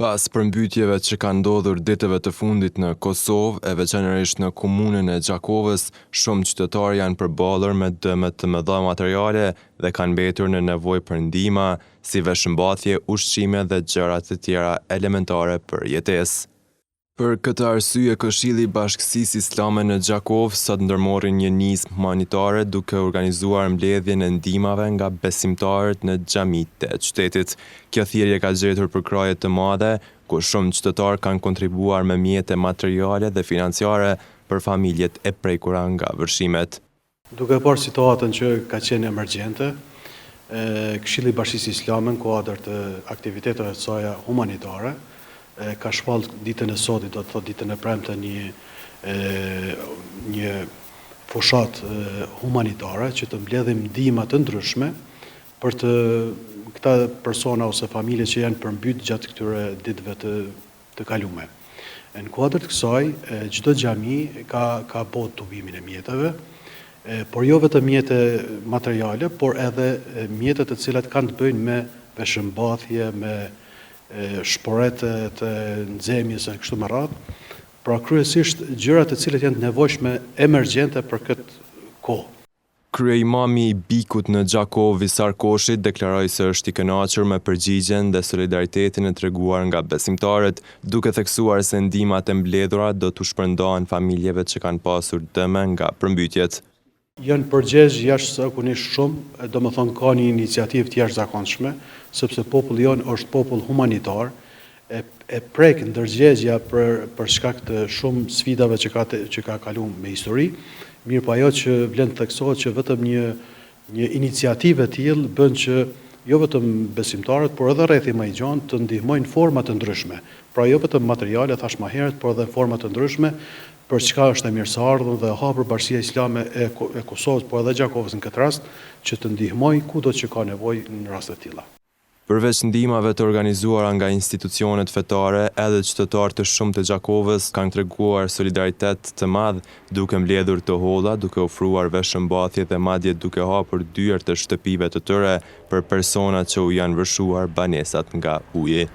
Pas përmbytjeve që kanë ndodhur ditëve të fundit në Kosovë, e veçanërisht në komunën e Gjakovës, shumë qytetarë janë përballur me dëme të mëdha materiale dhe kanë mbetur në nevojë për ndihmë, si veshëmbathje, ushqime dhe gjëra të tjera elementare për jetesë. Për këtë arsye, Këshilli i Bashkisë Islame në Gjakovë sot ndërmori një nismë humanitare duke organizuar mbledhjen e ndihmave nga besimtarët në xhamitë e qytetit. Kjo thirrje ka gjetur përkraje të madhe, ku shumë qytetarë kanë kontribuar me mjete materiale dhe financiare për familjet e prekura nga vërshimet. Duke parë situatën që ka qenë emergjente, Këshilli i Bashkisë Islame në kuadër të aktiviteteve të saj humanitare ka shpall ditën e sotit, do të thotë ditën e premte, një fushat humanitare që të mbledhim ndihma të ndryshme për këta persona ose familje që janë përmbyt gjatë këtyre ditëve të kaluara. Në kuadër të kësaj, çdo xhami ka bërë tubimin e mjeteve, por jo vetëm mjete materiale, por edhe mjete të cilat kanë të bëjnë me veshëmbathje, me shporete të nxemjes e kështu me radhë, pra kryesisht gjërat të cilat janë të nevojshme emergjente për këtë kohë. Kryeimami i Bikut në Gjakovë, Visar Koshi, deklaroi se është i kënaqur me përgjigjen dhe solidaritetin e treguar nga besimtarët, duke theksuar se ndihmat e mbledhura do t'u shpërndahen familjeve që kanë pasur dëme nga përmbytjet. Janë përgjegjë jashtëzakonisht shumë, domethënë ka një iniciativë të jashtëzakonshme, sepse populli jon është popull humanitar, e prek ndërgjegjja për shkak të shumë sfidave që ka kaluar me histori, mirë po ajo që vlen të theksohet që vetëm një iniciativë e tillë bën që jo vetëm besimtarët, por edhe rrethi më i gjatë të ndihmojnë forma të ndryshme. Pra jo vetëm materiale, thash më herët, por edhe forma të ndryshme, për çka është e mirëseardhur dhe hapur Bashkia Islame e Kosovës, por edhe Gjakovës në këtë rast, që të ndihmojë kudo që ka nevojë në raste të tilla. Përveç ndihmave të organizuara nga institucionet fetare, edhe qytetarë të shumtë të Gjakovës kanë treguar solidaritet të madh, duke mbledhur të holla, duke ofruar veshëmbathje dhe madje duke hapur dyert e shtëpive të tyre për persona që u janë vërshuar banesat nga uji.